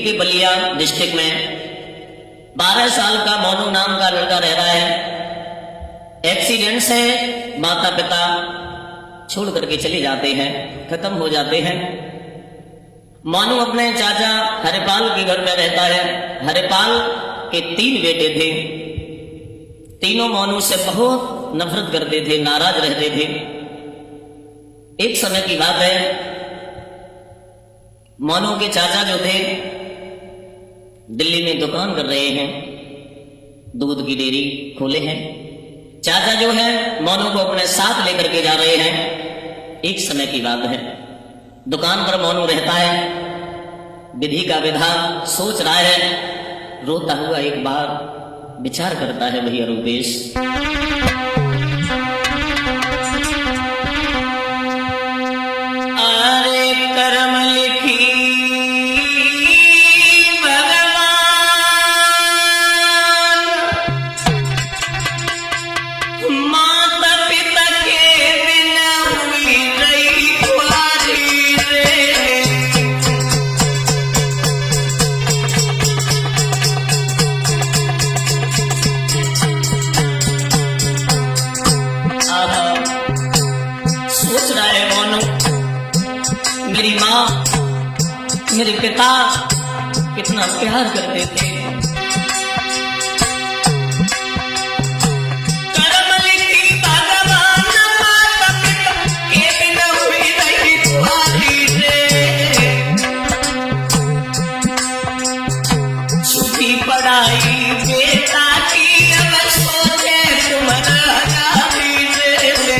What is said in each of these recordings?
के बलिया डिस्ट्रिक्ट में 12 साल का मोनू नाम का लड़का रह रहा है। एक्सीडेंट से माता पिता छोड़ करके चले जाते हैं, खत्म हो जाते हैं। मोनू अपने चाचा हरिपाल के घर में रहता है। हरिपाल के 3 बेटे थे। तीनों मोनू से बहुत नफरत करते थे, नाराज रहते थे। एक समय की बात है, मोनू के चाचा जो थे दिल्ली में दुकान कर रहे हैं, दूध की डेयरी खोले हैं। चाचा जो है मोनू को अपने साथ लेकर के जा रहे हैं। एक समय की बात है, दुकान पर मोनू रहता है, विधि का विधान सोच रहा है। रोता हुआ एक बार विचार करता है भैया रूपेश, अरे कर्म लिखी भगवान, माता पिता के बिना हुई रही कुंवारी रे। सोच रहा है मोनू, मेरी माँ मेरे पिता कितना प्यार करते थे। कर्म लिखी भगवान, माता पिता के बिना हुई रही कुंवारी रे। छुट्टी पढ़ाई बेटा की, अब सोचे तुम्हारा जाती रे।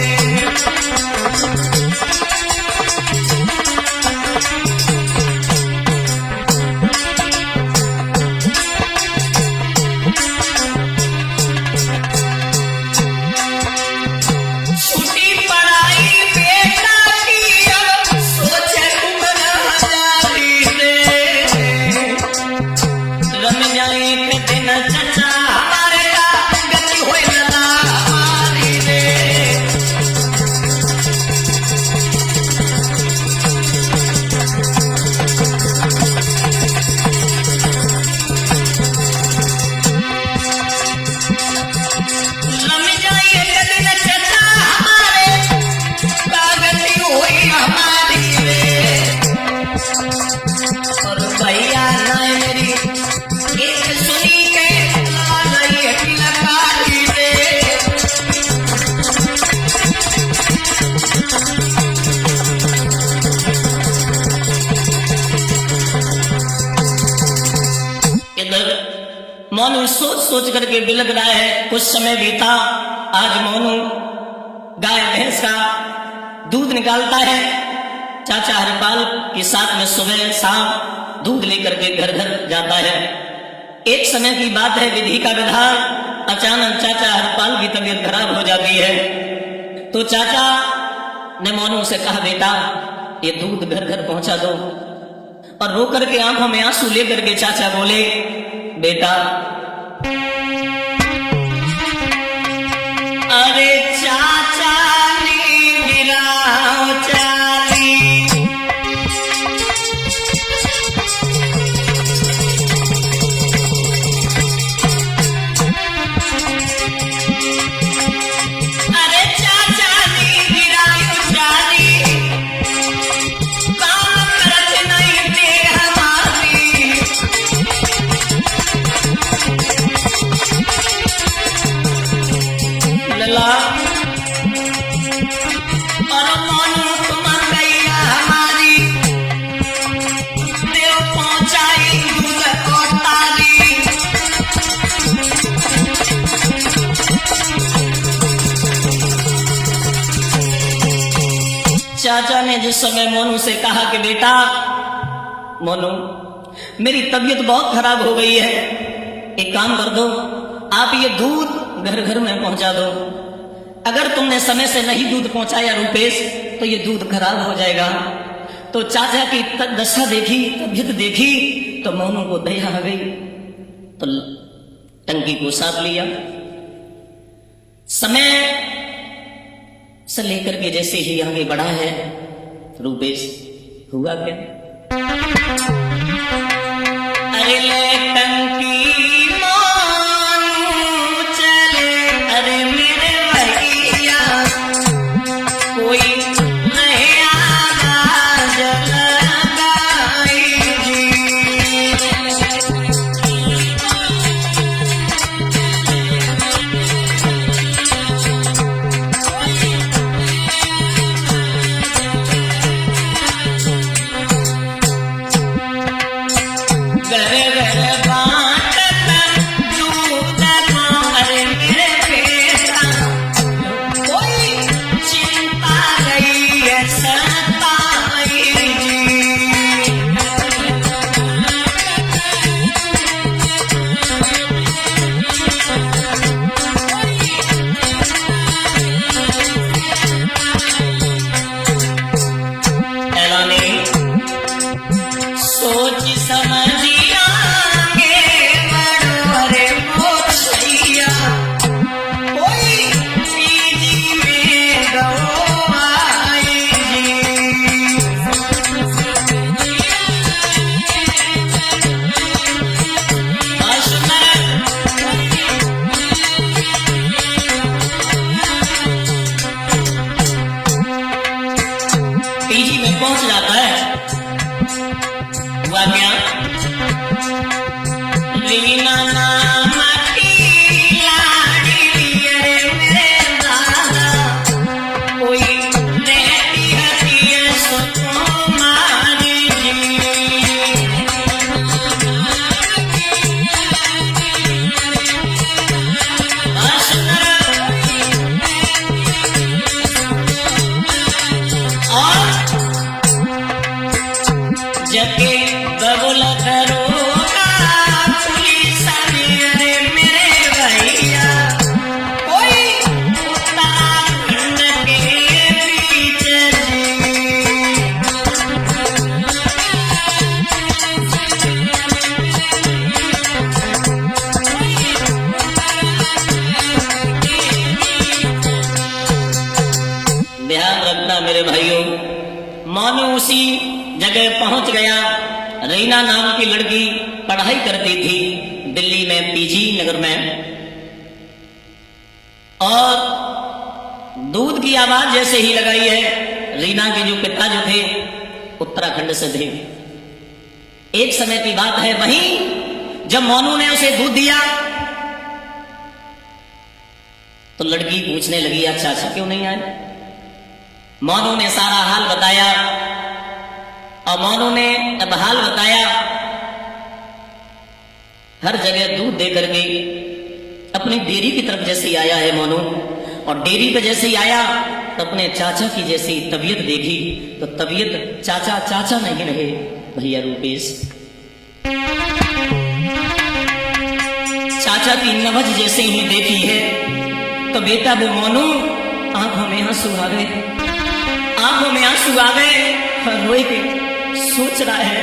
मोनू सोच सोच करके बिलख रहा है। कुछ समय बीता, आज मोनू गाय भैंस का दूध निकालता है। चाचा हरिपाल के साथ में सुबह शाम दूध लेकर के घर घर जाता है। एक समय की बात है, विधि का विधान, अचानक चाचा हरिपाल की तबीयत खराब हो जाती है। तो चाचा ने मोनू से कहा, बेटा ये दूध घर घर पहुंचा दो। और रो करके आंखों में आंसू लेकर के चाचा बोले, बेटा अरे चाचा नी गिराओ चाली, अरे चाचा नी गिराओ चाली, काम करत नहीं दे हमारी। लला और मोनू तुम गैया हमारी, देव पहुंचाई दूध और ताली। चाचा ने जिस समय मोनू से कहा कि बेटा मोनू मेरी तबीयत बहुत खराब हो गई है, एक काम कर दो, आप ये दूध घर घर में पहुंचा दो। अगर तुमने समय से नहीं दूध पहुंचाया रूपेश, तो ये दूध खराब हो जाएगा। तो चाचा की दशा देखी, तबीयत देखी, तो मोनू को दया आ गई, तो टंकी को साफ लिया। समय से लेकर के जैसे ही आगे बढ़ा है, रूपेश हुआ क्या? घर घर बांटत दूध को, अरे मेरे बेटा कोई चिंता गई है सताई जी। सोच समझिया गे बड़ोरे मोछिया, कोई पीजी में गवाई जी। पीजी में पहुंच जाता है, हुआ क्या? रीना नाम की लाडली, अरे मेरे दादा कोई रहती है सुकुमारी जी। और जबकि बबुल दरोगा पुलिस, अरे मेरे भैया कोई उत्तराखंड के बीच जी। ध्यान रखना मेरे भाइयों, मानो उसी जगह पहुंच गया। रीना नाम की लड़की पढ़ाई करती थी दिल्ली में, पीजी नगर में, और दूध की आवाज जैसे ही लगाई है, रीना के जो पिता जो थे उत्तराखंड से थे। एक समय की बात है, वहीं जब मोनू ने उसे दूध दिया तो लड़की पूछने लगी, अच्छा अच्छा क्यों नहीं आए? मोनू ने सारा हाल बताया, और मोनू ने अब हाल बताया, हर जगह दूध दे करके अपनी डेयरी की तरफ जैसे ही आया है मोनू, और डेयरी पे जैसे ही आया तो अपने चाचा की जैसी तबीयत देखी, तो तबीयत चाचा चाचा नहीं रहे भैया रूपेश, चाचा की नब्ज जैसे ही देखी है तो बेटा वो मोनू आंखों में आंसू आ गए, आंखों में आंसू आ गए, और रोए के सोच रहा है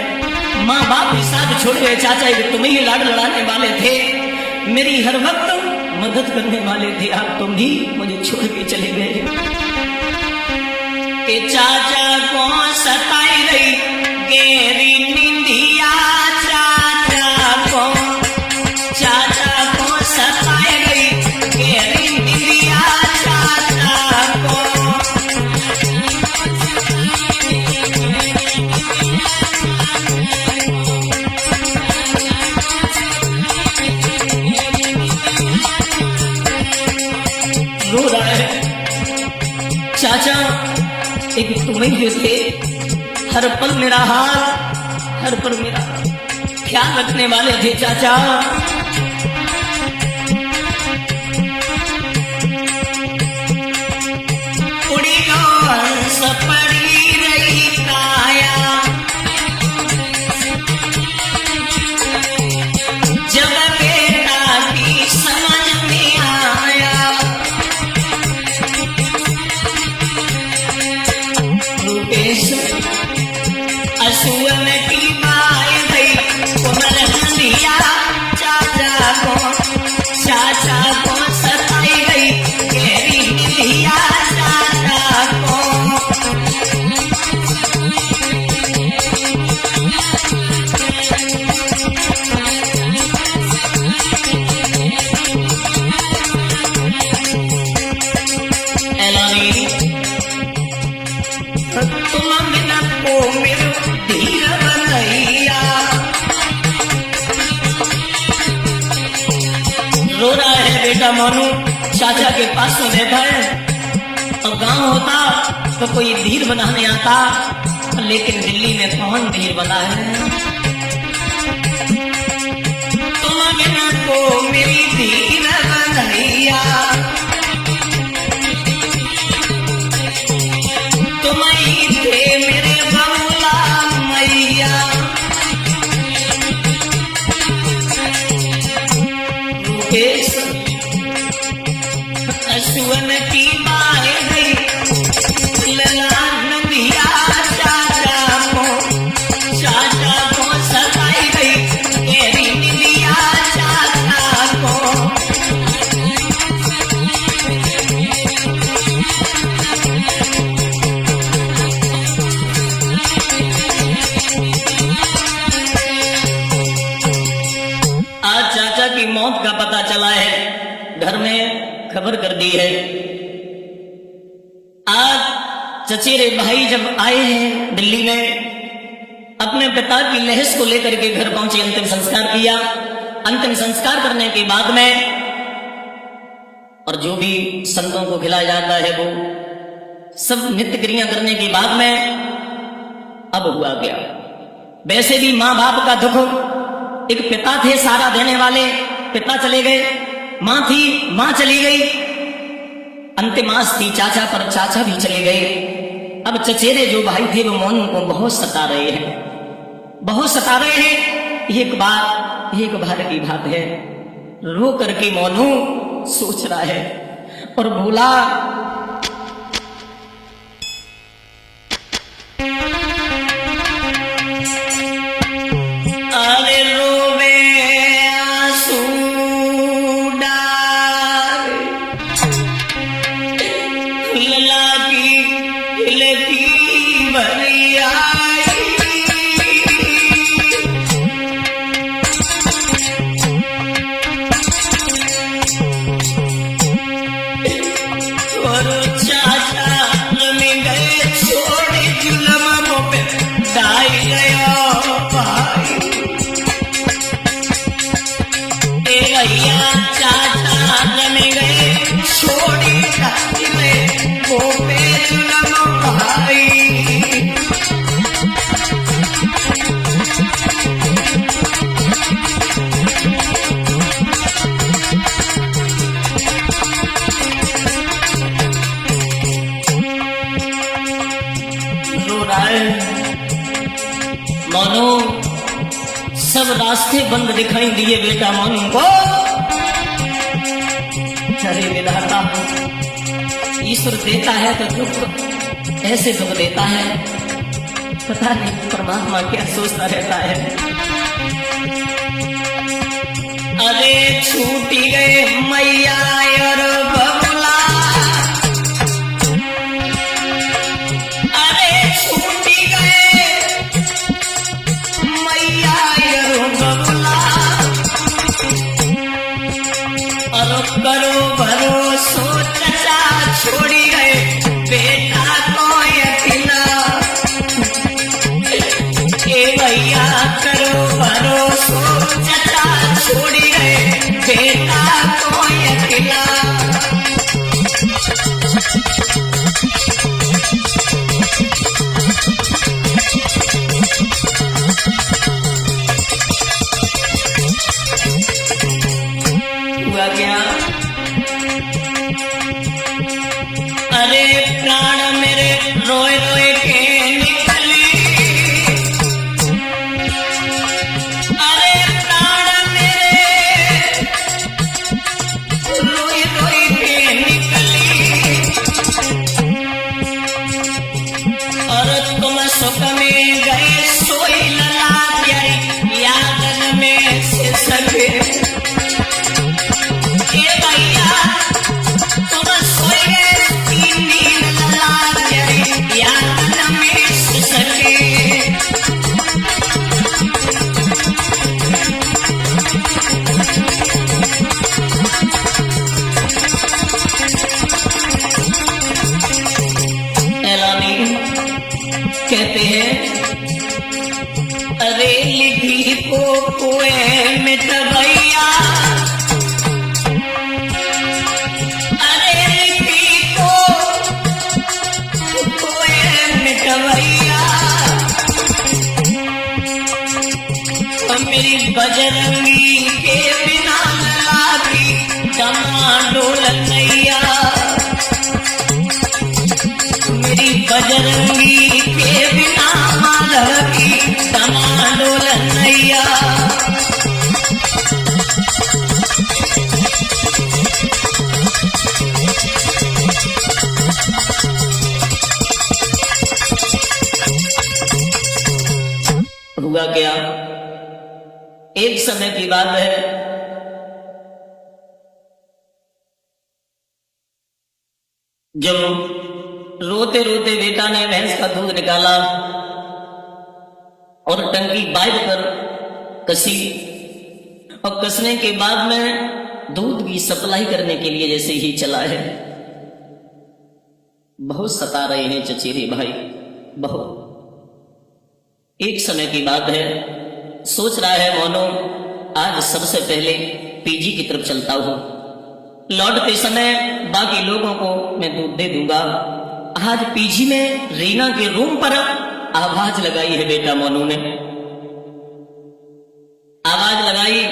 माँ बाप के साथ छोड़ गए, चाचा तुम ही लाड लड़ाने वाले थे, मेरी हर वक्त मदद करने वाले थे, आप तुम भी मुझे छोड़ के चले गए। कि चाचा को सताई रही गेरी निंदिया, चाचा को सताई रही गेरी निंदिया, चाचा को रो रहा है। चाचा एक तुम्हें जो थे, हर पल मेरा हाथ, हर पल मेरा ख्याल रखने वाले थे चाचा। उड़ी हंस पड़ी रही काया, जब बेटा की समझ में आया, रूपेश असुअन की माय गई कोमल हंदिया, चाचा को सताई गई गहरी निंदिया, चाचा को एलानी तुम बिना को मेरे धीर बनैया। रो रहा है बेटा मोनू, चाचा के पास में बैठा है, और गांव होता तो कोई धीर बनाने आता, लेकिन दिल्ली में कौन धीर बना है। को मेरी दीन बनैया, तुम ही थे मेरे बबुला मैया। मुकेश असुवन की बाहे गई, लला नंदिया चाचा को सताई गई, तेरी निलिया चाचा को। आज चाचा की मौत का पता चला है, घर में खबर कर दी है। आज चचेरे भाई जब आए हैं दिल्ली में, अपने पिता की लहस को लेकर के घर पहुंचे, अंतिम संस्कार किया। अंतिम संस्कार करने के बाद में और जो भी संतों को खिलाया जाता है वो सब नित्य क्रिया करने के बाद में अब हुआ क्या। वैसे भी मां बाप का दुख, एक पिता थे सारा देने वाले, पिता चले गए, मां थी, मां चली गई, अंतिम आस थी चाचा पर, चाचा भी चले गए। अब चचेरे जो भाई थे वो मोनू को बहुत सता रहे हैं, बहुत सता रहे हैं। एक बार की बात है, रो करके मोनू सोच रहा है और बोला, अरे रोवे आंसू डाल, लला की हिलती भरिया, और चाचा में गए छोड़े जुलम पे डाई गया भाई। भैया चाचा में गए छोड़े वो पे जुलम भाई। मोनू सब रास्ते बंद दिखाई दिए बेटा मोनू को। अरे विधाता, ईश्वर देता है तो दुख ऐसे दुख देता है, पता नहीं परमात्मा क्या सोचता रहता है। अरे छूटी गए मैया और बबुला, अरे छूटी गए मैया और बबुला, और करो भरोसो चचा छोड़ी गए बेटा को यकीना। ए भैया करो भरोसो चचा छोड़ी गए बेटा को यकीना। हुआ क्या? अरे प्राण मेरे रोए रोए के निकली, अरे प्राण मेरे रोए रोए के निकली, और तुम सुख में गए सोई लला प्यारी यादन में से सके। कहते हैं अरे लिखी को कुएं में टबैया, अरे लिखी को कुएं में टबैया, मेरी बजरंगी के बिना की डमाडोल नैया, मेरी बजरंगी के बिना माधव की डमाडोल नैया। हुआ क्या, एक समय की बात है, जब रोते रोते बेटा ने भैंस का दूध निकाला और टंकी बाइक पर कसी, और कसने के बाद में दूध की सप्लाई करने के लिए जैसे ही चला है, बहुत सता रहे हैं चचेरे भाई, बहुत। एक समय की बात है, सोच रहा है मोनू आज सबसे पहले पीजी की तरफ चलता हूं, लौटते समय बाकी लोगों को मैं दूध दे दूंगा। आज पीजी में रीना के रूम पर आवाज लगाई है बेटा मोनू ने, आवाज लगाई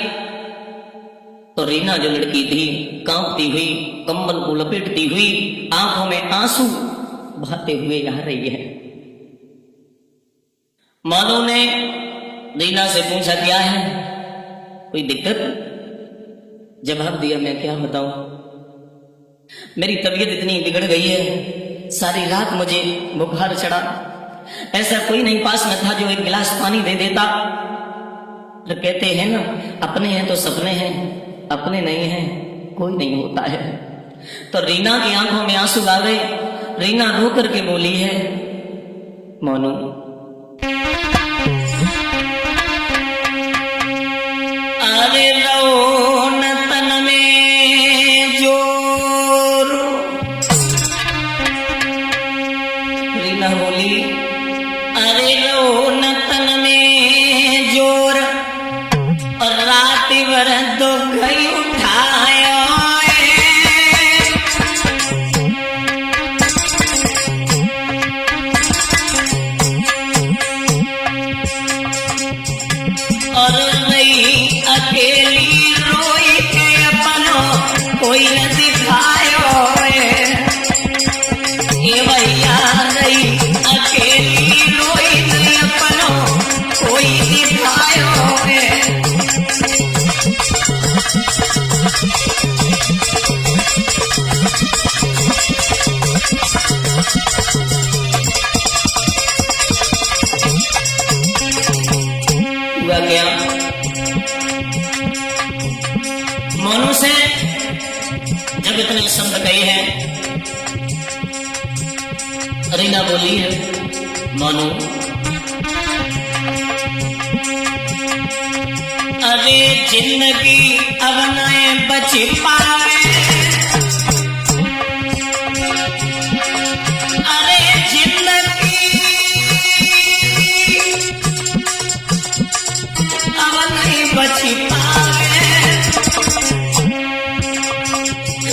तो रीना जो लड़की थी कांपती हुई, कंबल को लपेटती हुई, आंखों में आंसू बहाते हुए आ रही है। मोनू ने रीना से पूछा क्या है, कोई दिक्कत? जवाब दिया मैं क्या बताऊं, मेरी तबीयत इतनी बिगड़ गई है, सारी रात मुझे बुखार चढ़ा, ऐसा कोई नहीं पास में था जो एक गिलास पानी दे देता। तो कहते हैं ना, अपने हैं तो सपने हैं, अपने नहीं हैं कोई नहीं होता है। तो रीना की आंखों में आंसू आ गए, रीना रो करके बोली है, मोनू अरे रो न तन में जोर। रीना बोली अरे रो न तन में जोर, और रात भर दुख उठायो। और रही अकेली रोई के अपनो कोई न दिखायो। ये भैया रही अकेली रोई के अपनो कोई दिखायो। हुआ क्या, मोनू से जब इतने शब्द कहे हैं, रीना बोली है, मोनू अरे जिंदगी अब न बच पावे, अरे जिंदगी अब नहीं बच पावे।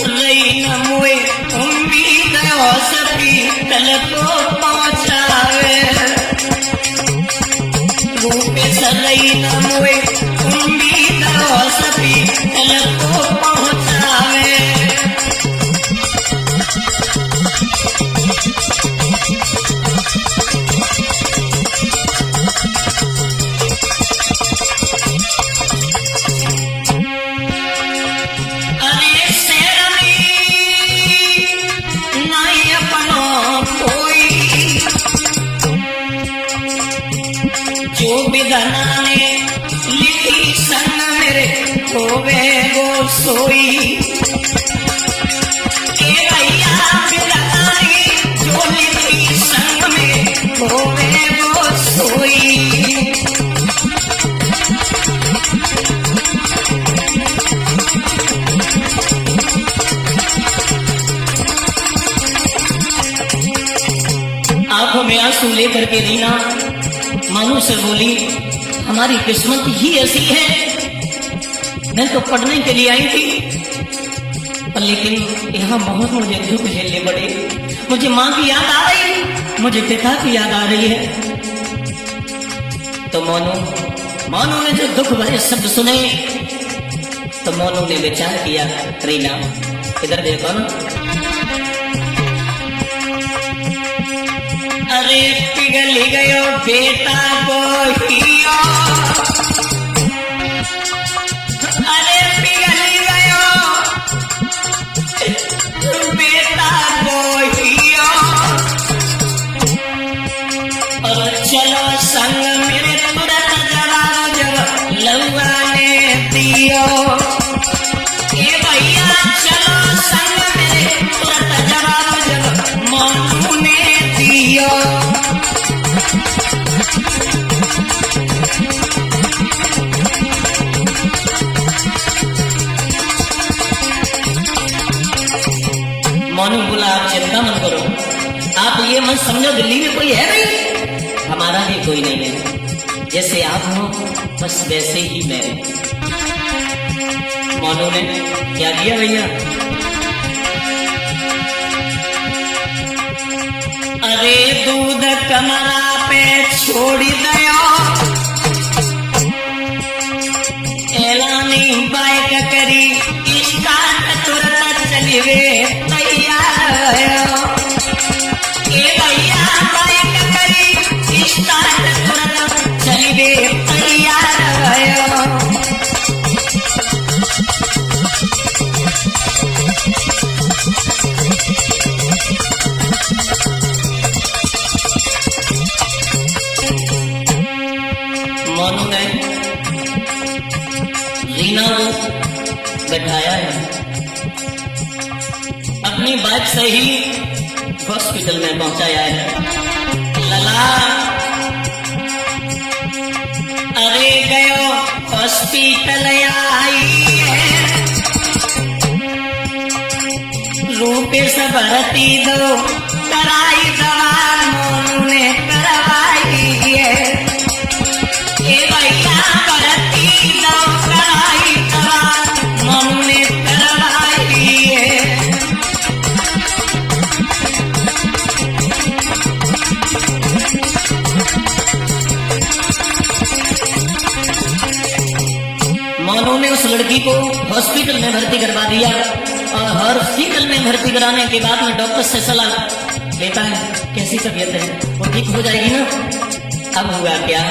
रही न मुए उम्मीद हॉस्पिटल को पहुंचावे, रूप सरई न मुए उम्मीद हॉस्पिटल को पहुंचावे। जो विधना ने लिखी संग मेरे होवे वो सोई। के भैया विधना ने जो लिखी संग में होवे वो सोई। आंखों में आंसू लेकर के रीना मोनू से बोली, हमारी किस्मत ही ऐसी है, मैं तो पढ़ने के लिए आई थी, पर लेकिन यहाँ बहुत मुझे दुख झेलने पड़े। मुझे माँ की याद आ रही, मुझे पिता की याद आ रही है। तो मोनू ने जो दुख भरे शब्द सुने, तो मोनू ने विचार किया, रीना इधर देखो ना, अरे पिघल गयो बेटा बोहिया, अरे पिघल गयो बेटा बोहिया, और चलो संग मेरे तुरंत जवाब जब लौआ ने दियो, ए भैया चलो संग मेरे तुरंत जवाब जब मोनू ने दियो। मोनू बोला, आप चिंता मत करो, आप ये मत समझो दिल्ली में कोई है नहीं, हमारा भी कोई नहीं है, जैसे आप हो बस वैसे ही मैं। मोनू ने क्या किया भैया, अरे दूध कमरा पे छोड़ दयो, एलानी बाइक करी स्टार्ट तुरंत चली वे तैयार हो, ए भैया बाइक करी स्टार्ट तुरंत चली वे तैयार हो। मोनू ने रीना को बैठाया है, अपनी बाइक से ही हॉस्पिटल में पहुंचाया है। लला अरे गयो हॉस्पिटल आई है, रूपे से भर्ती दो कराई दवा मोनू ने करवाई है, ए भैया भर्ती दो कराई दवा मोनू ने करवाई है। मोनू ने उस लड़की को हॉस्पिटल में भर्ती करवा दिया, और हॉस्पिटल में भर्ती कराने के बाद में डॉक्टर से सलाह लेता है, कैसी तबीयत है, वो ठीक हो जाएगी ना। अब हुआ क्या,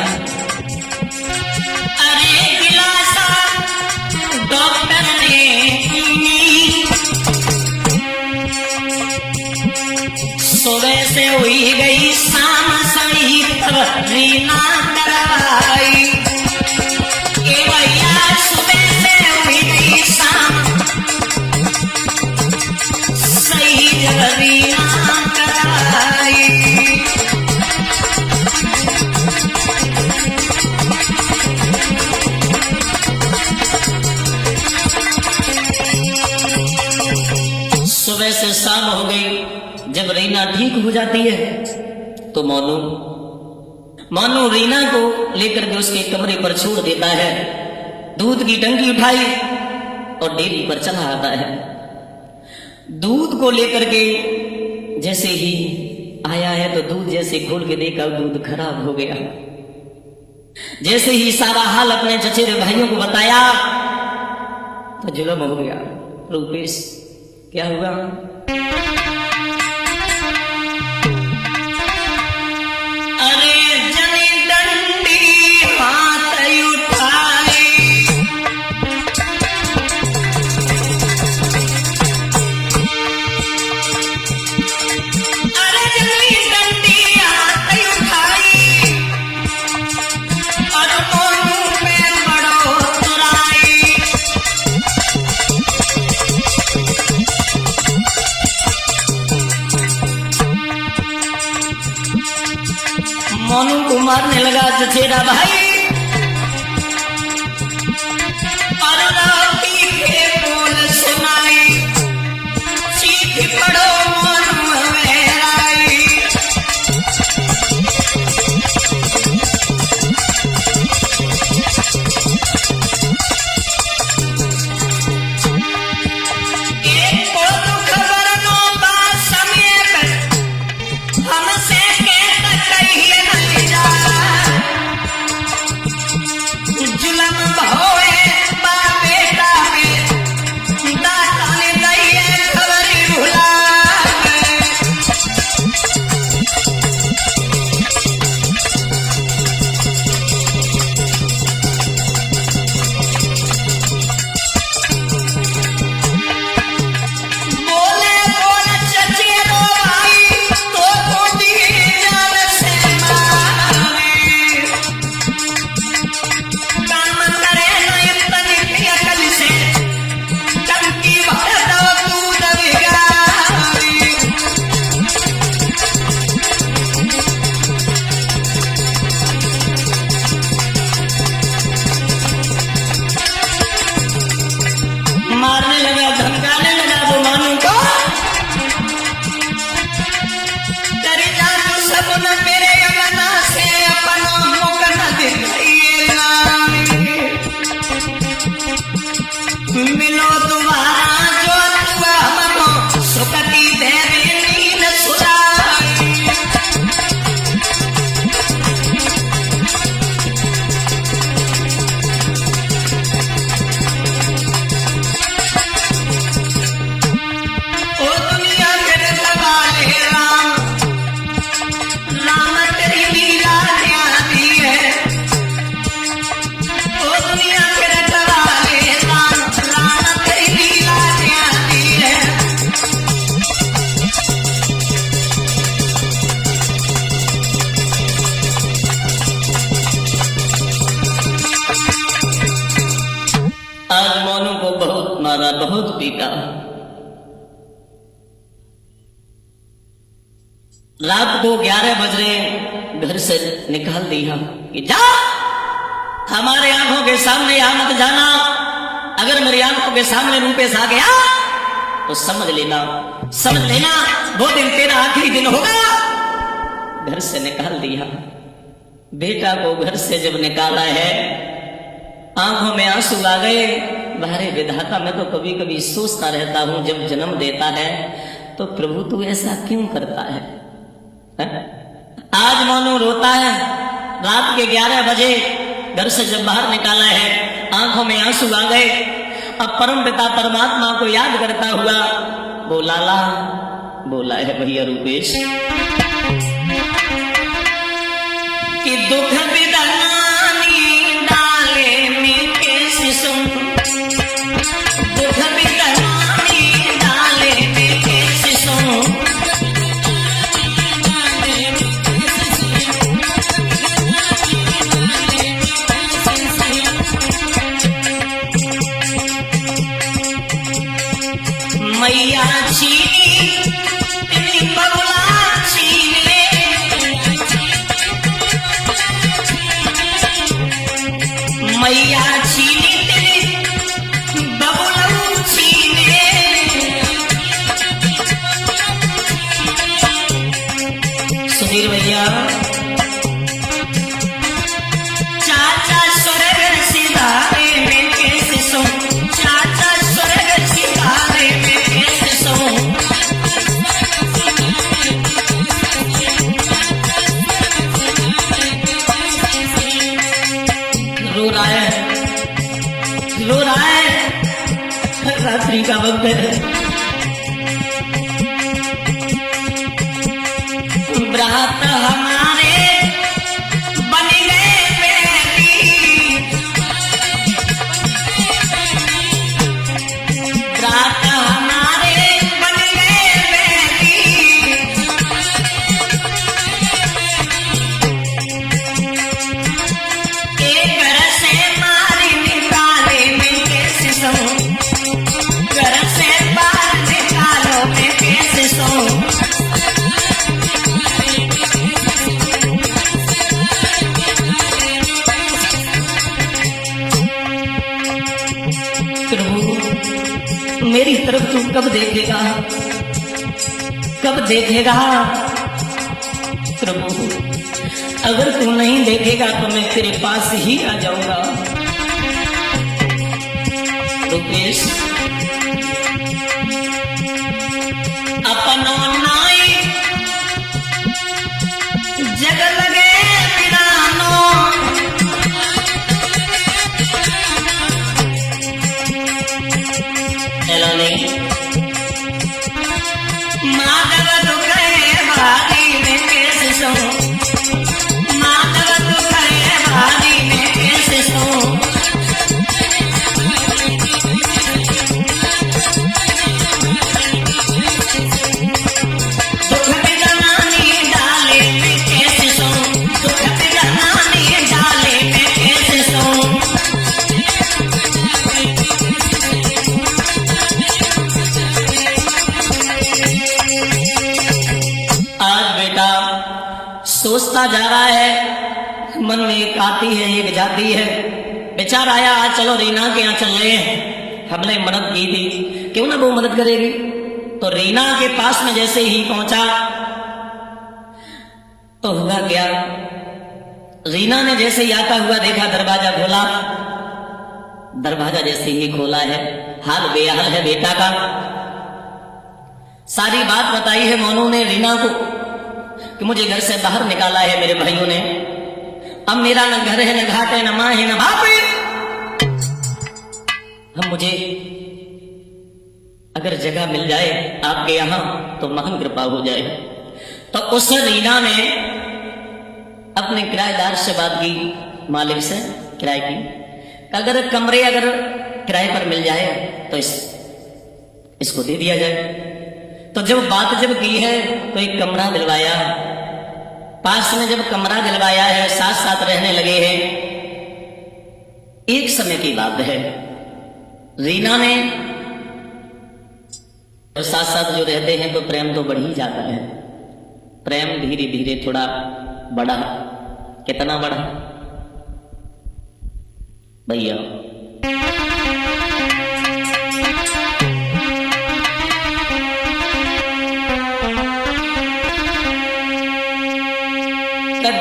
अरे दिलासा डॉक्टर ने सुबह से हुई गई शाम सही तब रीना करवाई, ए भैया सुबह से हुई गई शाम सही जब रीना करवाई। सुबह से शाम हो गई, जब रीना ठीक हो जाती है तो मोनू रीना को लेकर के उसके कमरे पर छोड़ देता है, दूध की टंकी उठाई और डेयरी पर चला आता है। दूध को लेकर के जैसे ही आया है तो दूध जैसे खोल के देखा दूध खराब हो गया। जैसे ही सारा हाल अपने चचेरे भाइयों को बताया तो जुल्म हो गया। रूपेश क्या हुआ, अरे जनी डंडी हाथ उठाई, अरे जनी डंडी हाथ उठाई, और मोनू पे बड़ो तुराई। मोनू को मारने लगा चचेरा भाई, और राती के बोल सुनाई, चीख पड़ो मोनू मेराई। एक को तो खबर नो बात समेत हमसे कहता कहिए नहीं जा, मारा, बहुत पीटा। रात को 11 बज रहे, घर से निकाल दिया कि जा, हमारे आंखों के सामने आ मत जाना। अगर मेरी आंखों के सामने रूपेश आ गया तो समझ लेना वो दिन तेरा आखिरी दिन होगा। घर से निकाल दिया। बेटा को घर से जब निकाला है, आंखों में आंसू आ गए। बाहरे विधाता, मैं तो कभी कभी सोचता रहता हूं, जब जन्म देता है तो प्रभु तू ऐसा क्यों करता है? आज मोनू रोता है। रात के 11 बजे घर से जब बाहर निकाला है, आंखों में आंसू आ गए। अब परम पिता परमात्मा को याद करता हुआ वो लाला बोला है भैया रूपेश कि दुख बिदनानी डाले में कैसे सुन, दुख बिदनानी डाले में कैसे सुन। मैया छीनी तेरी बबुला छीने, मैया छीनी तेरी बबुला छीने। सुधीर भैया, चाचा स्वर्ग सिधारे में कैसे सो, चाचा स्वर्ग सिधारे में रो रहा है। रात्रि का वक्त है। ब्रात हमारे बन गए बेटी, ब्रात हमारे बन गए बेटी। एक घर से मारी निकाले में कैसे सो, घर से बाहर निकालो में कैसे सो। प्रभु मेरी तरफ तू कब देखेगा, कब देखेगा? प्रभु अगर तू नहीं देखेगा तो मैं तेरे पास ही आ जाऊंगा। रूपेश अपनो नाई जग लगे पिरानो, माधव दुख है भारी में कैसे सो, माधव दुख है भारी में कैसे सो। दुख बिदनानी डाले में कैसे सो, दुख बिदनानी डाले में कैसे सो। सोचता जा रहा है, मन में एक आती है एक जाती है। बेचारा आया, आज चलो रीना के यहाँ चल रहे हैं, हमने मदद की थी, क्यों ना वो मदद करेगी। तो रीना के पास में जैसे ही पहुंचा तो हुआ क्या, रीना ने जैसे ही आता हुआ देखा, दरवाजा खोला। दरवाजा जैसे ही खोला है, हाल बेहाल है बेटा का। सारी बात बताई है मोनू ने रीना को कि मुझे घर से बाहर निकाला है मेरे भाइयों ने, अब मेरा न घर है न घाट है न माँ है न बाप है। हम मुझे अगर जगह मिल जाए आपके यहां तो महान कृपा हो जाए। तो उस रीना ने अपने किराएदार से बात की, मालिक से किराए की, अगर कमरे अगर किराए पर मिल जाए तो इसको दे दिया जाए। तो जब बात की है तो एक कमरा दिलवाया, पास में जब कमरा दिलवाया है, साथ साथ रहने लगे हैं। एक समय की बात है, रीना ने साथ साथ जो रहते हैं तो प्रेम तो बढ़ ही जाता है। प्रेम धीरे धीरे थोड़ा बढ़ा, कितना बढ़ा भैया?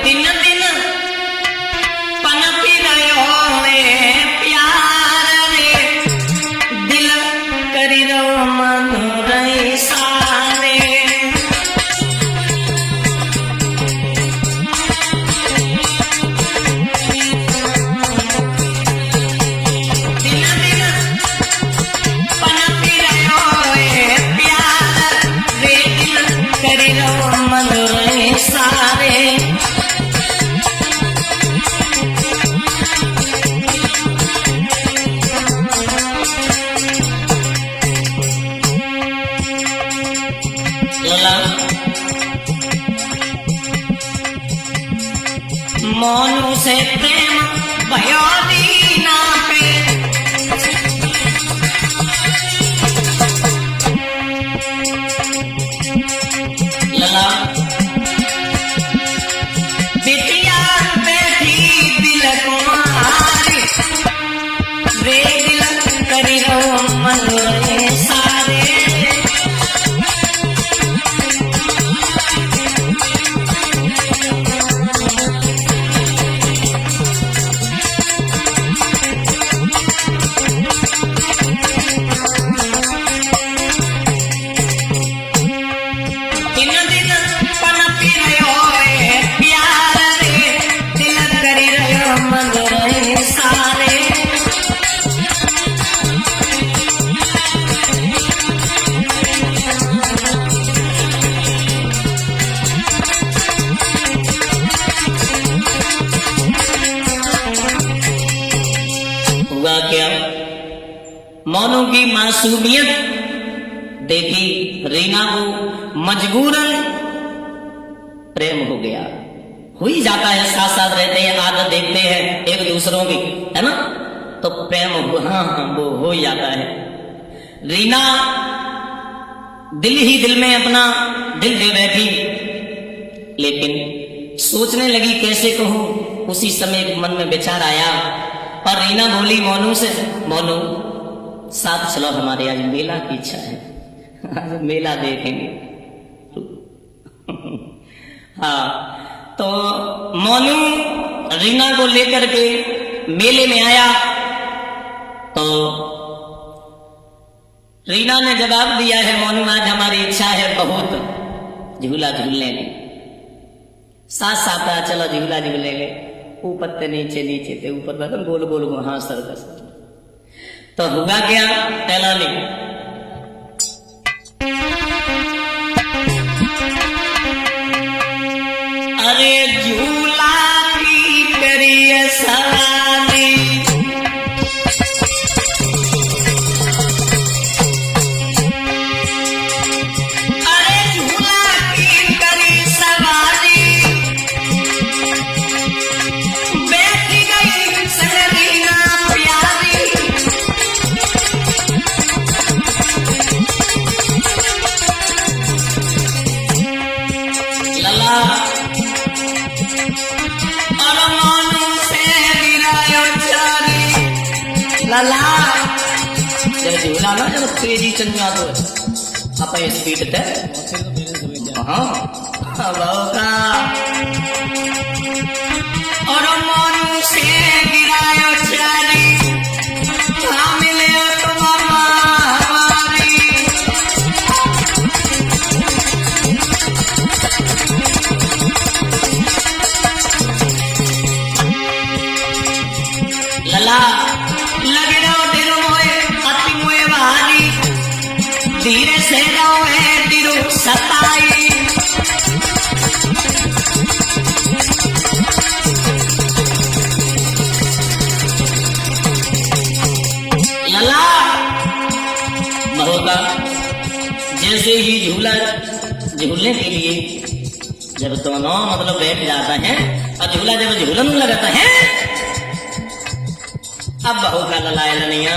दिन दिन पनपी रहो प्यार रे, दिल करी रो मन रही सारे। दिन दिन पनपी रहो प्यार रे, दिल करी रो मन रही सारे। मोनू से प्रेम भयो दीना पे, लला बिटिया बैठी दिल कुमारी रे, दिल करी रो मन रे सारे। हुआ क्या? मोनू की मासूमियत देखी रीना को मजबूरन प्रेम हो गया। हो ही जाता है, साथ साथ रहते हैं, आदत देखते हैं एक दूसरों की, है ना, तो प्रेम हाँ वो हो ही जाता है। रीना दिल ही दिल में अपना दिल दे बैठी, लेकिन सोचने लगी कैसे कहूं। उसी समय मन में विचार आया और रीना बोली मोनू से, मोनू साथ चलो, हमारे आज मेला की इच्छा है, आज मेला देखेंगे। हाँ, तो मोनू रीना को लेकर के मेले में आया तो रीना ने जवाब दिया है, मोनू आज हमारी इच्छा है बहुत झूला झूलने की। साथ साथ चलो झूला झूलेंगे। ऊपर ते नीचे, नीचे ते ऊपर, बस गोल गोल हाँ सर्कस। तो हुआ क्या? टैलानी अरे झूला की करिए सवारी, अरे झूला की करी सवारी, बैठी गई सगरीना प्यारी। लला और मोनू से गिरायो चारी। लला जब झूला ना जब तेजी चल जातो आप स्पीड थे, हाँ का और मोनू से गिरायो चारी, हाँ मिले तुम हमारी। लला लगे रहो दिलो मोए अति मोए बहारी, धीरे से रहो है दिलो सताई। लला महोगा जैसे ही झूला झूलने के लिए जब दोनों मतलब बैठ जाता है और झूला जब झूलन लगाता है, अब बहू का ललाए लनिया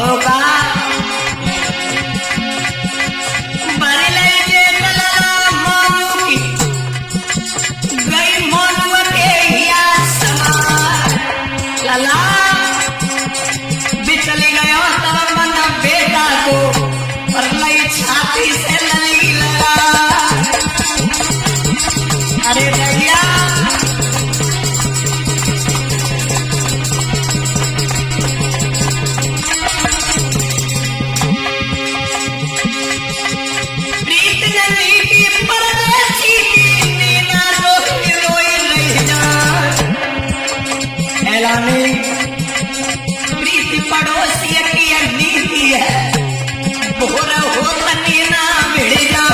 भोका भर ले जे लला मोनू की गई मोनू के हिया समार लला बिचल गयो तब मन बेटा को और लई छाती से लगी लगा अरे भैया प्रीत नदी की परदेसी की नीना रोई रोई रह जा ऐलानी प्रीति पड़ोसी की नीति है बोर हो नीना भिड़ जा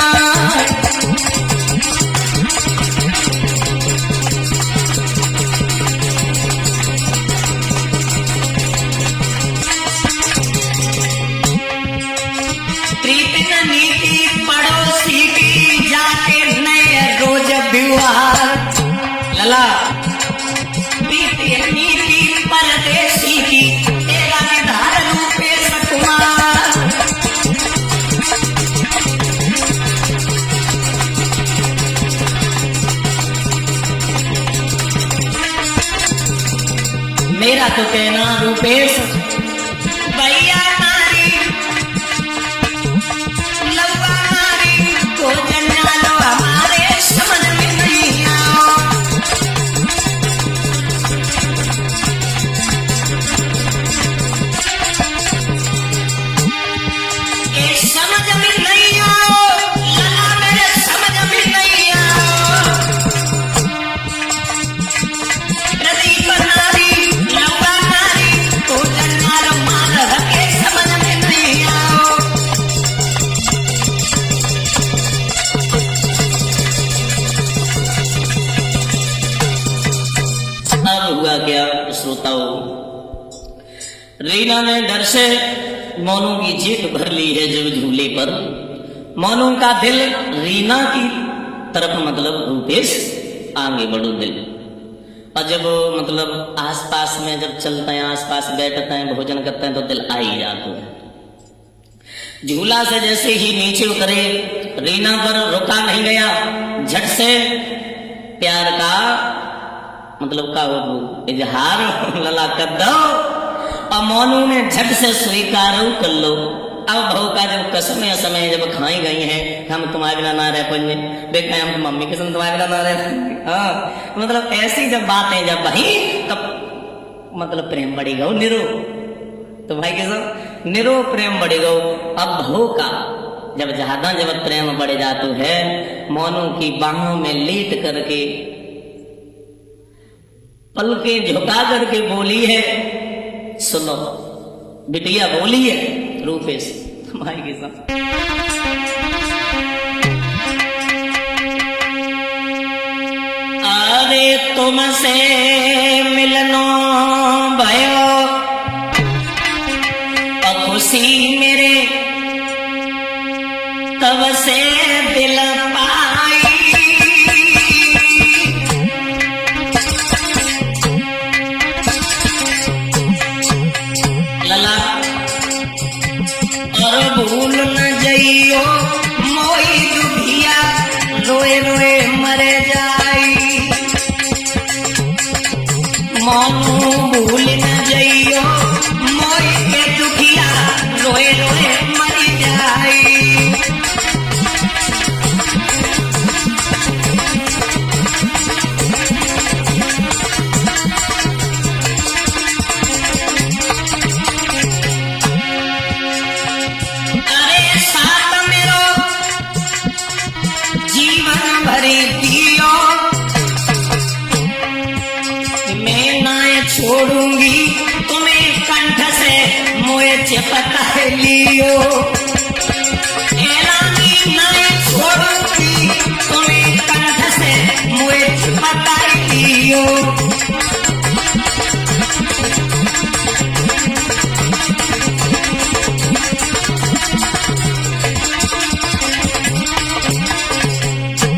नीति पड़ोसी की जाके नए रोज विवाह लला प्रीति नीति परदेसी की तेरा निधार रूपे सकुमार मेरा तो कहना रूपेश भैया नारी लौवा नारी तो जन्ना लो हमारे समझ में नहीं आओ ये समझ में नहीं आओ लला मेरे समझ में नहीं आओ प्रदीप नारी लौवा नारी तो जन्ना लो मार रखे समझ में नहीं आओ अब हुआ क्या श्रोताओं रीना ने डर से मोनू की जीत भर ली है जब झूले पर मोनू का दिल रीना की तरफ मतलब रूपेश आगे बढ़ो दिल और जब मतलब आसपास में जब चलते हैं आसपास बैठते हैं भोजन करते हैं तो दिल आ ही जाता है झूला से जैसे ही नीचे उतरे रीना पर रुका नहीं गया झट से प्यार का मतलब का इजहार लला कर दो और मोनू ने झट से स्वीकार कर लो अब बहू का जब कसमें समय जब खाई गई हैं हम तुम्हारे बिना ना रह पाएंगे देखते हैं हम मम्मी के संग तुम्हारे बिना ना रह हाँ मतलब ऐसी जब बातें जब वही तब मतलब प्रेम बढ़ेगा निरो तो भाई के साथ निरो प्रेम बढ़ेगा अब बहू का जब ज्यादा जब प्रेम बढ़ जाता है मोनू की बाहों में लेट करके पलके झुका करके बोली है सुनो बिटिया बोली है रूपेश भाई के साथ अरे तुमसे मिलनो भयो खुशी मेरे तब से दिल पाई लला और भूल न जइयो मोई दुखिया रोए रोए मरे जाई मोनू भूल न जइयो मोई के दुखिया रोए रोए मर जाई अरे साथ मेरो जीवन भरे दियो मैं ना छोड़ूंगी तुम्हें कंठ से मोए चिपका लियो ऐलानी ना छोड़ूंगी तुम्हें कंठ से मोए चिपका लियो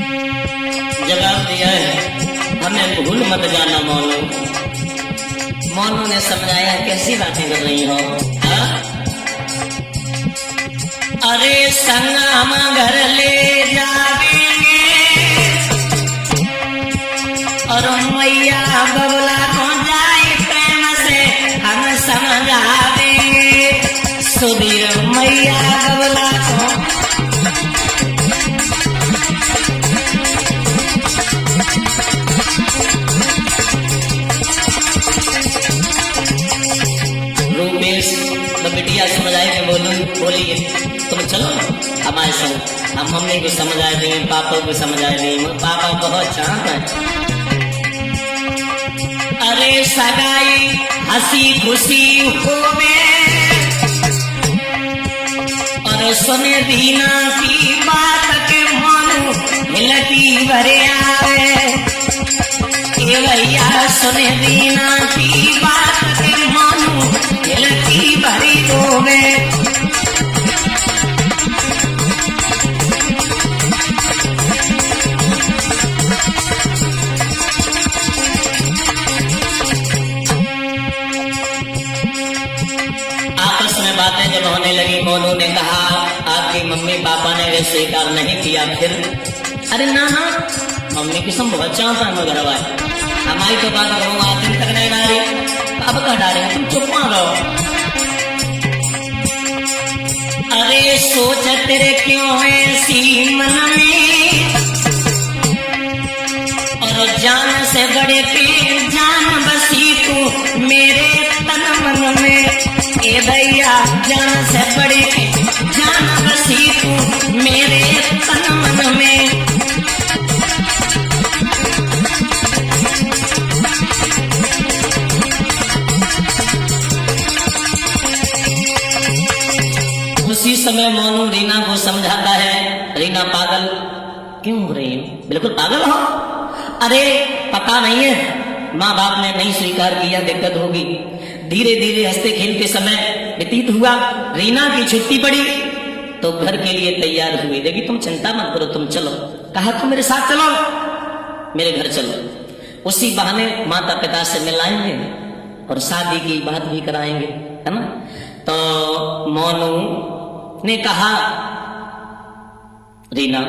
जवाब दिया है हमें भूल मत जाना मोनू मोनू ने समझाया कैसी बातें कर रही हो अरे संगम घर ले जावेंगे और मैया बबला को जाए प्रेम से हम समझा देंगे। सुधीर मैया बबला को रूपेश तो बिटिया समझ आए कि बोलिए तुम चलो हमारे संग, हम मम्मी को समझ आए देंगे, पापा को समझ आए देंगे, पापा बहुत चाहत है। अरे सगाई हंसी खुशी होवे और सुने दीना की बात के मानो हिलकी भरे आवे। ए भैया सुने दीना की बात के मानो हिलकी भरी होवे। बातें जब होने लगी, मोनू ने कहा आपकी मम्मी पापा ने वे स्वीकार नहीं किया। फिर अरे ना ना मम्मी की सम बहुत चाहता है घर आए, हमारी तो बात करूँ आज दिन तक नहीं डाली, अब कह डाले तुम चुप रहो। अरे सोच तेरे क्यों ऐसी मन में और जान से बड़े पे जान बसी तू मेरे तन मन में। ए भैया जान से बड़े जान बसी तू मेरे तन मन में। उसी समय मोनू रीना को समझाता है, रीना पागल क्यों हो रही हो, बिल्कुल पागल हो। अरे पता नहीं है माँ बाप ने नहीं स्वीकार किया, दिक्कत होगी। धीरे धीरे हंसते खेलते समय व्यतीत हुआ, रीना की छुट्टी पड़ी तो घर के लिए तैयार हुई। देखी तुम चिंता मत करो, तुम चलो, कहा तुम मेरे साथ चलो, मेरे घर चलो। उसी बहाने माता पिता से मिलाएंगे और शादी की बात भी कराएंगे, है ना। तो मोनू ने कहा रीना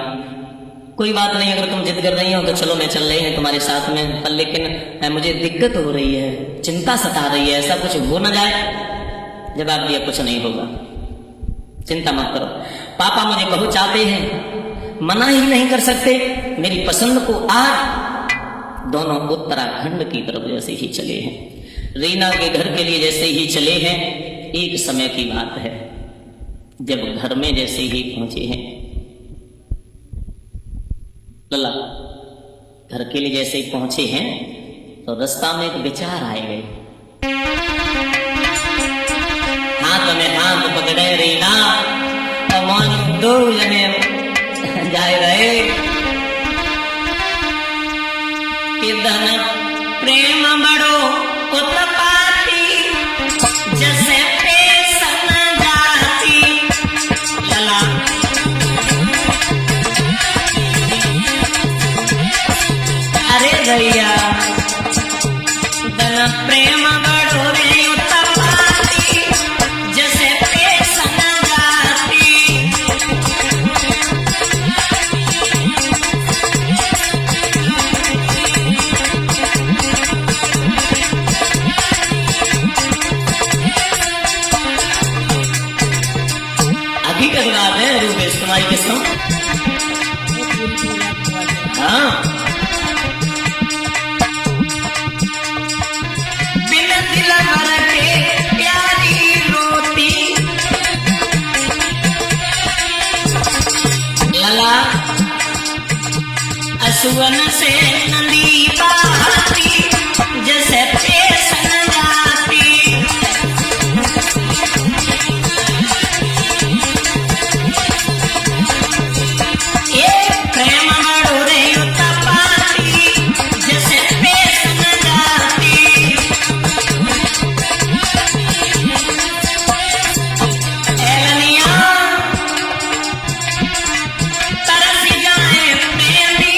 कोई बात नहीं, अगर तुम जिद कर रही हो तो चलो मैं चल रही हूँ तुम्हारे साथ में, पर लेकिन मुझे दिक्कत हो रही है, चिंता सता रही है, ऐसा कुछ हो ना जाए। जवाब दिया कुछ नहीं होगा, चिंता मत करो, पापा मुझे बहुत चाहते हैं, मना ही नहीं कर सकते। मेरी पसंद को आज दोनों उत्तराखंड की तरफ जैसे ही चले हैं, रीना के घर के लिए जैसे ही चले हैं, एक समय की बात है जब घर में जैसे ही पहुंचे हैं, लला घर के लिए जैसे ही पहुंचे हैं तो रास्ता में एक विचार आए गए। हाथ में हाथ पकड़े रीना और मोनू दो जने जाए रहे कि धन प्रेम बड़ो उत्पाती जैसे पेशन जाती। लला अरे भैया धन प्रेम बड़ो रे उत्पाती जैसे पेशन जाती। हकीकत बात है रूपेश तुम्हारी किस्म। हाँ सुवन से नदी बहती जैसे पेशन जाती। ये प्रेम बड़ो रे उत्पाती जैसे पेशन जाती। एलनिया तरस जाए प्रेमी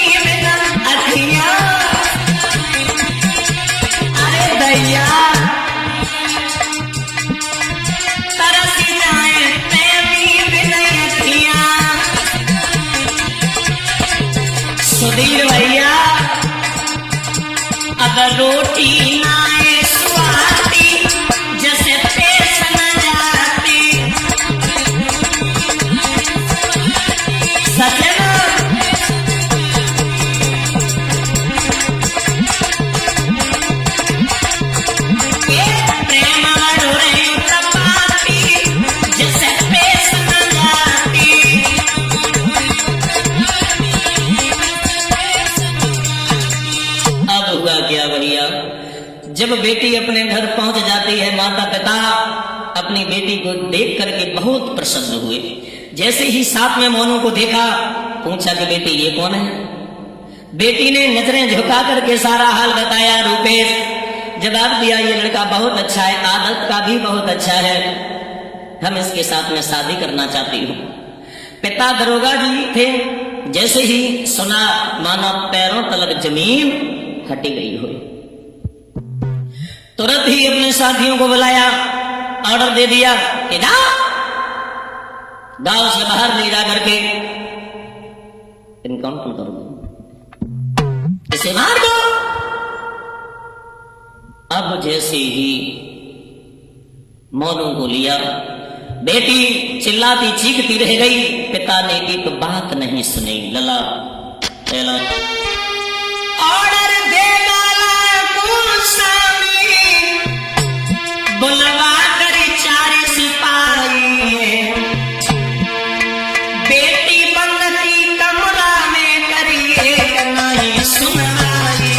रोटी नाए स्वाति जैसे पेश न जाती। सच है ना? प्रेम ढोरे तपाती जैसे पेश न जाती। अब हुआ क्या भैया, जब बेटी अपने घर पहुंच जाती है, माता पिता अपनी बेटी को देख करके बहुत प्रसन्न हुए। जैसे ही साथ में मोनू को देखा, पूछा कि बेटी ये कौन है? बेटी ने नजरें झुका करके सारा हाल बताया। रूपेश जवाब दिया, ये लड़का बहुत अच्छा है, आदत का भी बहुत अच्छा है, हम इसके साथ में शादी करना चाहती हूँ। पिता दरोगा जी थे, जैसे ही सुना माना पैरों तलक जमीन हटी गई हो। तुरंत ही अपने साथियों को बुलाया, ऑर्डर दे दिया कि जाओ गांव से बाहर ले जा करके इनकाउंटर कर दो, इसे मार दो। अब जैसे ही मोनू को लिया, बेटी चिल्लाती चीखती रह गई। पिता ने एक बात नहीं सुनी। लला ऑर्डर दे डाला स्वामी, बुलवा कर 4 सिपाही, बेटी बनती कमरा में करिए नहीं सुनाई।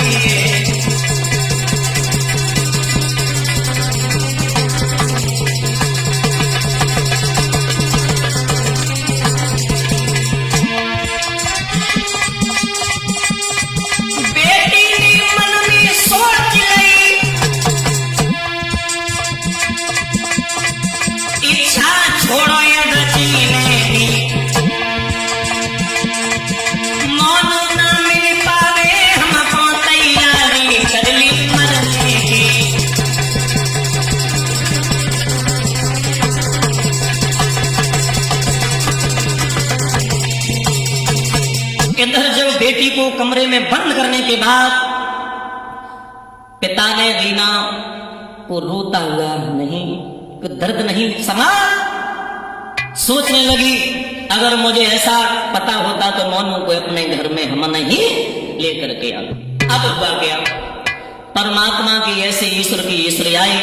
इधर जब बेटी को कमरे में बंद करने के बाद पिता ने रीना को रोता हुआ नहीं, दर्द नहीं समा, सोचने लगी अगर मुझे ऐसा पता होता तो मोनू को अपने घर में हम नहीं लेकर के आ। अब हुआ क्या, परमात्मा की ऐसे ईश्वर की ईश्वर आई,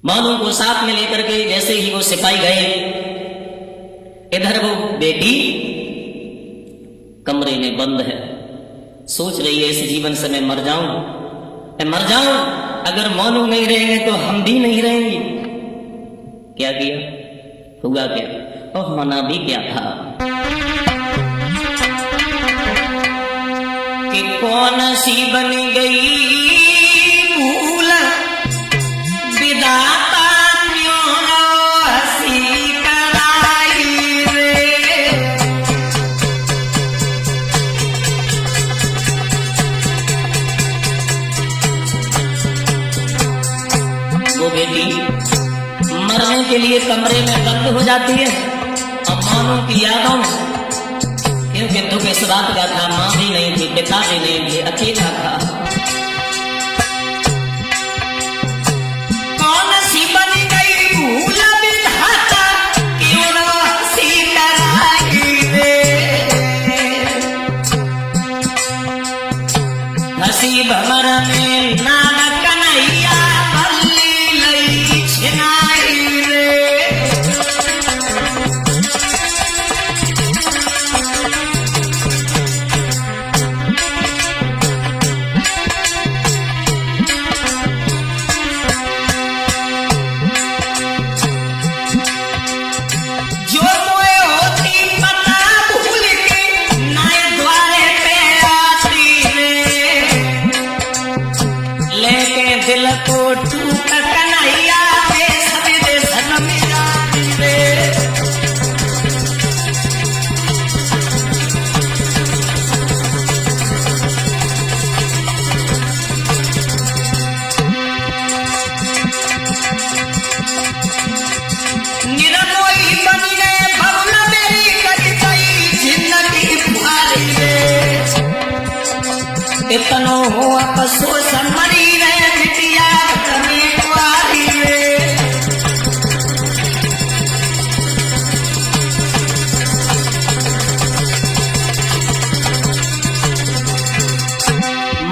मोनू को साथ में लेकर के जैसे ही वो सिपाही गए, इधर वो बेटी कमरे में बंद है, सोच रही है इस जीवन से मैं मर जाऊं, अगर मोनू नहीं रहेंगे तो हम भी नहीं रहेंगे। क्या किया, हुआ क्या, और होना भी क्या था कि कौन सी बन गई भूल विधाता क्यों हंसी कराई रे। वो बेटी मरने के लिए कमरे में बंद हो जाती है और मोनू की यादों में, क्योंकि दुख इस बात का था मां भी नहीं थी, पिता भी नहीं थे, अकेला था। कौन सी बन गई भूल विधाता क्यों हंसी कराई रे। हंसी भंवर में नाम कन्हैया भल्ली लई छिनाई रे। दिल को टूट कन्हैया दे सभी दे सनम रे। निरमोही बन गए भवन मेरी कट गई जिंदगी फुहारी रे। इतनो हो अफसोस मरी रे बिटिया तने कुआरी रे।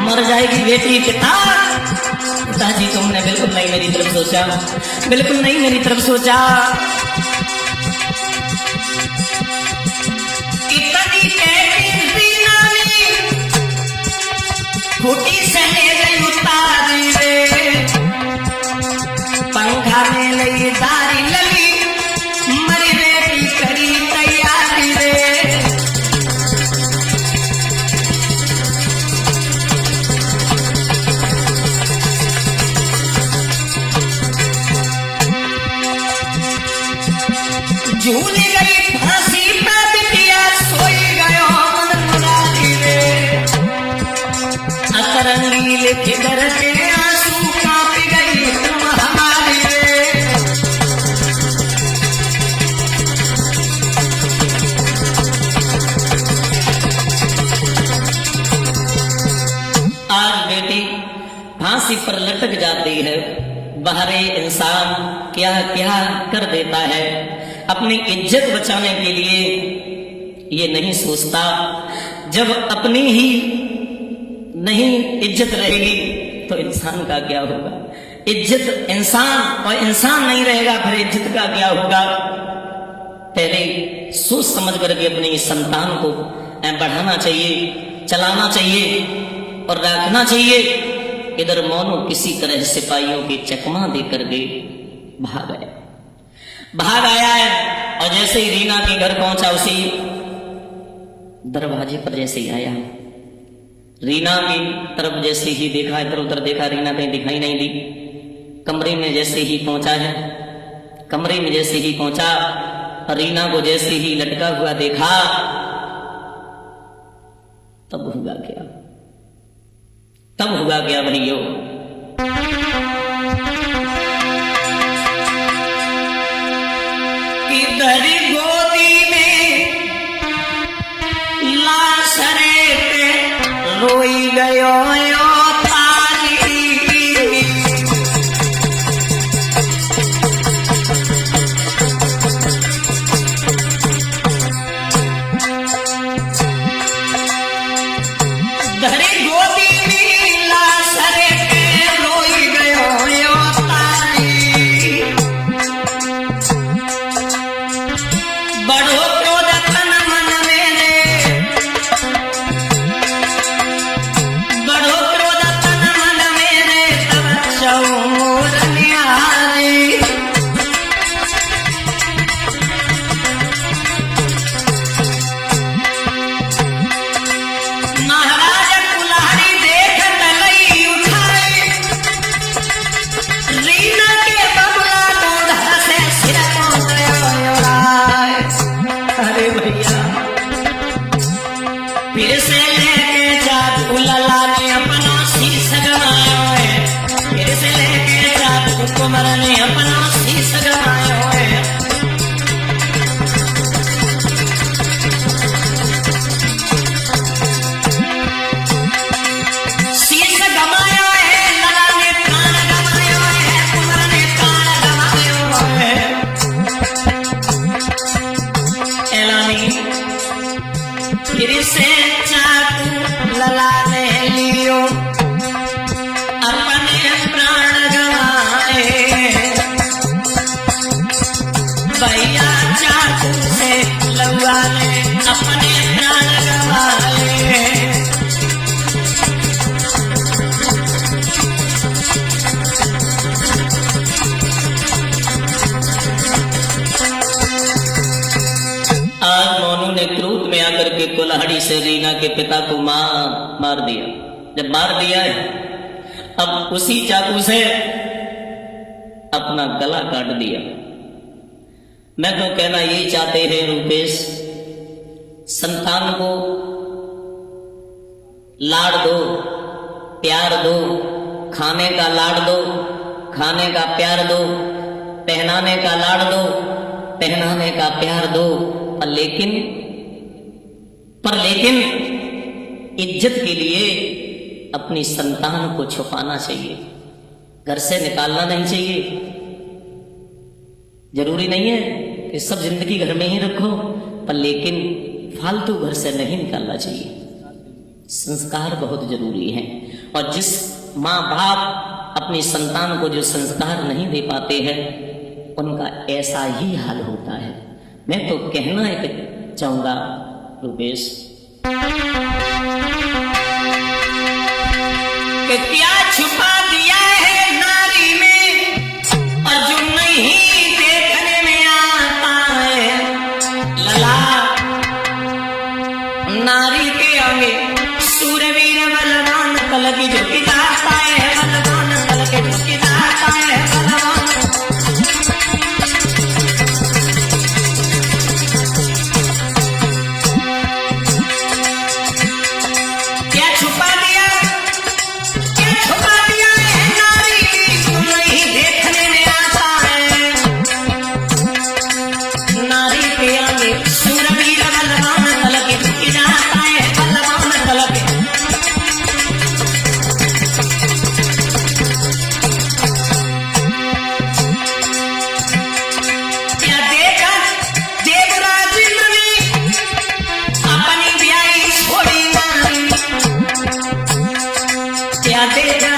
मर जाएगी बेटी, पिताजी तुमने बिल्कुल नहीं मेरी तरफ सोचा, बिल्कुल नहीं मेरी तरफ सोचा। इतनी रीना ने खूटी से ले गई उतारी रे, पंखा में लई दारी लली मरी बेटी करी तैयारी रे। झूल गई फांसी पे बिटिया सोई गयो मन मुरारी रे। अतरंगी लेके घर के आंसू कांप गई तुम हमारी रे। आज बेटी फांसी पर लटक जाती है, बाहरे इंसान क्या क्या कर देता है। अपनी इज्जत बचाने के लिए ये नहीं सोचता, जब अपनी ही नहीं इज्जत रहेगी तो इंसान का क्या होगा। इज्जत इंसान और इंसान नहीं रहेगा फिर इज्जत का क्या होगा। पहले सोच समझ करके अपनी संतान को बढ़ाना चाहिए, चलाना चाहिए और रखना चाहिए। इधर मोनू किसी तरह सिपाहियों की चकमा दे करके भाग आया है। और जैसे ही रीना के घर पहुंचा, उसी दरवाजे पर जैसे ही आया, रीना की तरफ जैसे ही देखा, इधर उधर देखा, रीना कहीं दिखाई नहीं दी। कमरे में जैसे ही पहुंचा है, कमरे में जैसे ही पहुंचा, रीना को जैसे ही लटका हुआ देखा, तब हुआ क्या, तब हुआ क्या भैया। इधर गोदी में लाशरे पे रोई गयो तारी। धरी गोदी में लाशरे पे रोई गयो तारी। बड़ो क्रोध तन मन मेरे, बड़ो क्रोध तन मन मेरे, तब चौर न्यारी। महाराज कुल्हाड़ी देख तलई उठाए, रीना के बबला दूध से सिर को गयो उड़ाए। अरे भैया फिर से लेके जादू लला ने अपना शीश गवाया है, फिर से लेके जादू कुंवर ने अपना शीश गवाया है। शीश गवाया है, लला ने प्राण गवाया है, कुंवर ने प्राण गवाया है। एलानी फिर से चाकू लला ने लियो, अपने प्राण गवाए। भैया चाकू से लौआ ने अपने प्राण गवाए। आज मोनू ने क्रोध में आकर के कुल्हाड़ी से रीना के पिता को मार दिया। जब मार दिया है, अब उसी चाकू से अपना गला काट दिया। मैं तो कहना यही चाहते हैं रूपेश, संतान को लाड़ दो, प्यार दो, खाने का लाड़ दो, खाने का प्यार दो, पहनाने का लाड़ दो, पहनाने का प्यार दो, पर लेकिन इज्जत के लिए अपनी संतान को छुपाना चाहिए, घर से निकालना नहीं चाहिए। जरूरी नहीं है कि सब जिंदगी घर में ही रखो, पर लेकिन फालतू घर से नहीं निकालना चाहिए। संस्कार बहुत जरूरी है, और जिस माँ बाप अपनी संतान को जो संस्कार नहीं दे पाते हैं उनका ऐसा ही हाल होता है। मैं तो कहना एक चाहूंगा रुपेश कि क्या छुपा दिया है नारी में, और जो नहीं देखने में आता है। लला नारी के आगे सूरवीर बलवान कल की झुकी जाता है, बलवान कल के झुकी जाता है बलवान। क्या देखा